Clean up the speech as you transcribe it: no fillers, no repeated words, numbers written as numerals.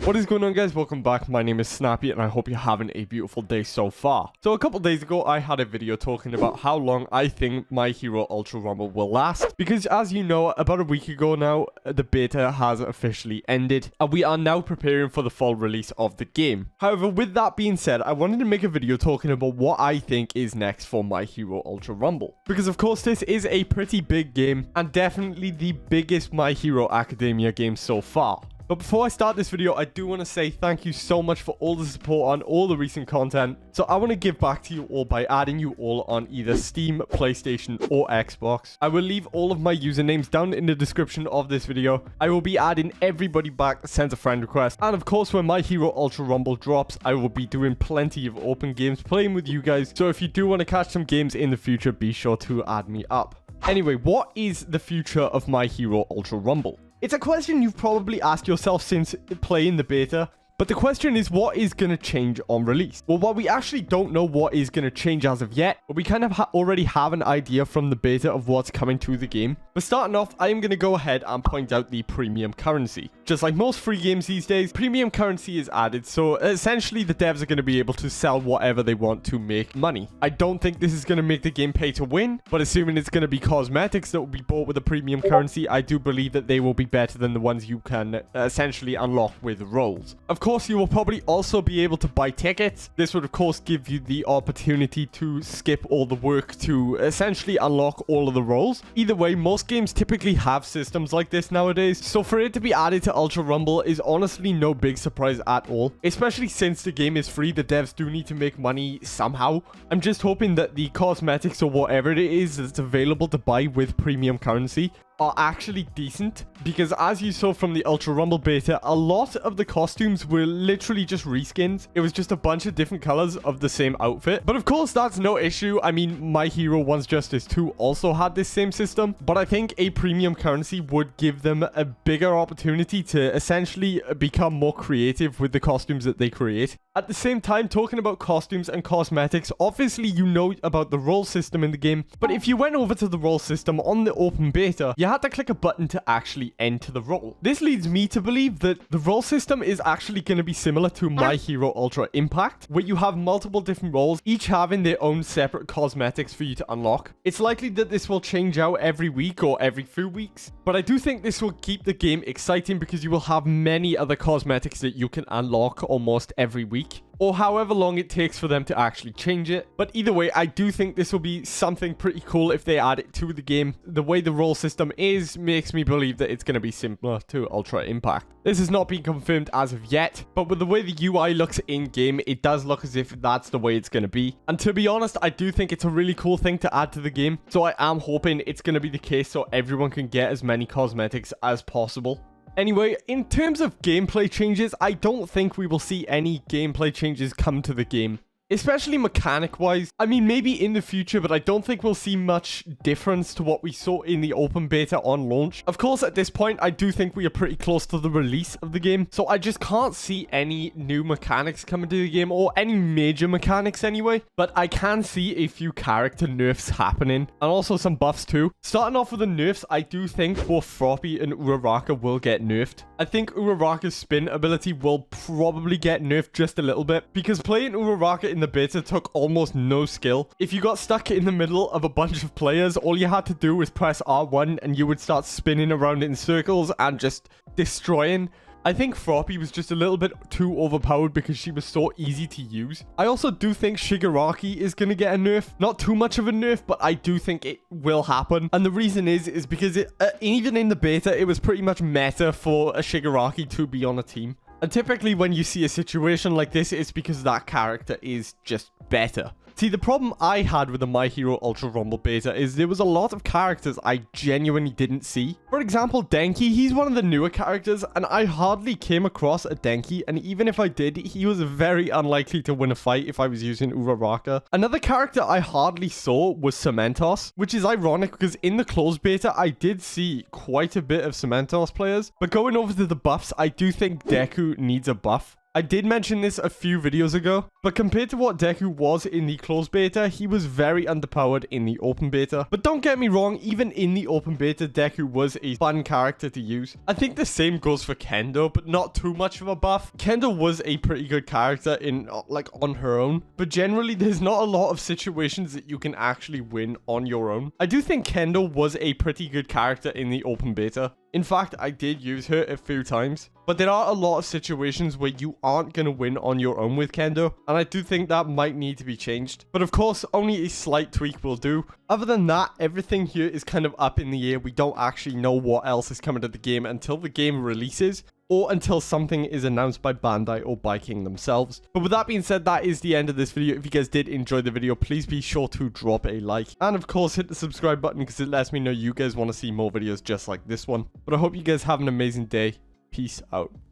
What is going on, guys? Welcome back. My name is Snaphyy and I hope you're having a beautiful day so far. So a couple days ago I had a video talking about how long I think My Hero Ultra Rumble will last, because as you know, about a week ago now the beta has officially ended and we are now preparing for the full release of the game. However, with that being said, I wanted to make a video talking about what I think is next for My Hero Ultra Rumble, because of course this is a pretty big game and definitely the biggest My Hero Academia game so far. But before I start this video, I do want to say thank you so much for all the support on all the recent content. So I want to give back to you all by adding you all on either Steam, PlayStation, or Xbox. I will leave all of my usernames down in the description of this video. I will be adding everybody back that sends a friend request. And of course, when My Hero Ultra Rumble drops, I will be doing plenty of open games playing with you guys. So if you do want to catch some games in the future, be sure to add me up. Anyway, what is the future of My Hero Ultra Rumble? It's a question you've probably asked yourself since playing the beta, but the question is, what is going to change on release? Well, while we actually don't know what is going to change as of yet, but we kind of already have an idea from the beta of what's coming to the game. But starting off, I am going to go ahead and point out the premium currency. Just like most free games these days, premium currency is added, so essentially the devs are going to be able to sell whatever they want to make money. I don't think this is going to make the game pay to win, but assuming it's going to be cosmetics that will be bought with a premium currency, I do believe that they will be better than the ones you can essentially unlock with rolls. Of course, you will probably also be able to buy tickets. This would of course give you the opportunity to skip all the work to essentially unlock all of the rolls. Either way, most games typically have systems like this nowadays, so for it to be added to Ultra Rumble is honestly no big surprise at all. Especially since the game is free, the devs do need to make money somehow. I'm just hoping that the cosmetics or whatever it is that's available to buy with premium currency are actually decent, because as you saw from the Ultra Rumble beta, a lot of the costumes were literally just reskins. It was just a bunch of different colors of the same outfit. But of course, that's no issue. I mean, My Hero One's Justice 2 also had this same system, but I think a premium currency would give them a bigger opportunity to essentially become more creative with the costumes that they create. At the same time, talking about costumes and cosmetics, obviously you know about the role system in the game, but if you went over to the role system on the open beta, you had to click a button to actually enter the role. This leads me to believe that the role system is actually going to be similar to My Hero Ultra Impact, where you have multiple different roles, each having their own separate cosmetics for you to unlock. It's likely that this will change out every week or every few weeks, but I do think this will keep the game exciting because you will have many other cosmetics that you can unlock almost every week, or however long it takes for them to actually change it. But either way, I do think this will be something pretty cool if they add it to the game. The way the role system is makes me believe that it's going to be similar to Ultra Impact. This has not been confirmed as of yet, but with the way the UI looks in-game, it does look as if that's the way it's going to be. And to be honest, I do think it's a really cool thing to add to the game, so I am hoping it's going to be the case so everyone can get as many cosmetics as possible. Anyway, in terms of gameplay changes, I don't think we will see any gameplay changes come to the game. Especially mechanic-wise. I mean, maybe in the future, but I don't think we'll see much difference to what we saw in the open beta on launch. Of course, at this point, I do think we are pretty close to the release of the game, so I just can't see any new mechanics coming to the game, or any major mechanics anyway. But I can see a few character nerfs happening, and also some buffs too. Starting off with the nerfs, I do think both Froppy and Uraraka will get nerfed. I think Uraraka's spin ability will probably get nerfed just a little bit, because playing Uraraka in the beta took almost no skill. If you got stuck in the middle of a bunch of players, all you had to do was press R1 and you would start spinning around in circles and just destroying. I think Froppy was just a little bit too overpowered because she was so easy to use. I also do think Shigaraki is going to get a nerf. Not too much of a nerf, but I do think it will happen. And the reason is because even in the beta, it was pretty much meta for a Shigaraki to be on a team. And typically when you see a situation like this, it's because that character is just better. See, the problem I had with the My Hero Ultra Rumble beta is there was a lot of characters I genuinely didn't see. For example, Denki, he's one of the newer characters, and I hardly came across a Denki, and even if I did, he was very unlikely to win a fight if I was using Uraraka. Another character I hardly saw was Cementos, which is ironic because in the closed beta, I did see quite a bit of Cementos players. But going over to the buffs, I do think Deku needs a buff. I did mention this a few videos ago, But compared to what Deku was in the closed beta, he was very underpowered in the open beta. But don't get me wrong, even in the open beta, Deku was a fun character to use. I think the same goes for Kendo, but not too much of a buff. Kendo was a pretty good character in, like, on her own. But generally, there's not a lot of situations that you can actually win on your own. I do think Kendo was a pretty good character in the open beta. In fact, I did use her a few times, but there are a lot of situations where you aren't going to win on your own with Kendo, and I do think that might need to be changed. But of course, only a slight tweak will do. Other than that, everything here is kind of up in the air. We don't actually know what else is coming to the game until the game releases, or until something is announced by Bandai or by King themselves. But with that being said, that is the end of this video. If you guys did enjoy the video, please be sure to drop a like. And of course, hit the subscribe button because it lets me know you guys want to see more videos just like this one. But I hope you guys have an amazing day. Peace out.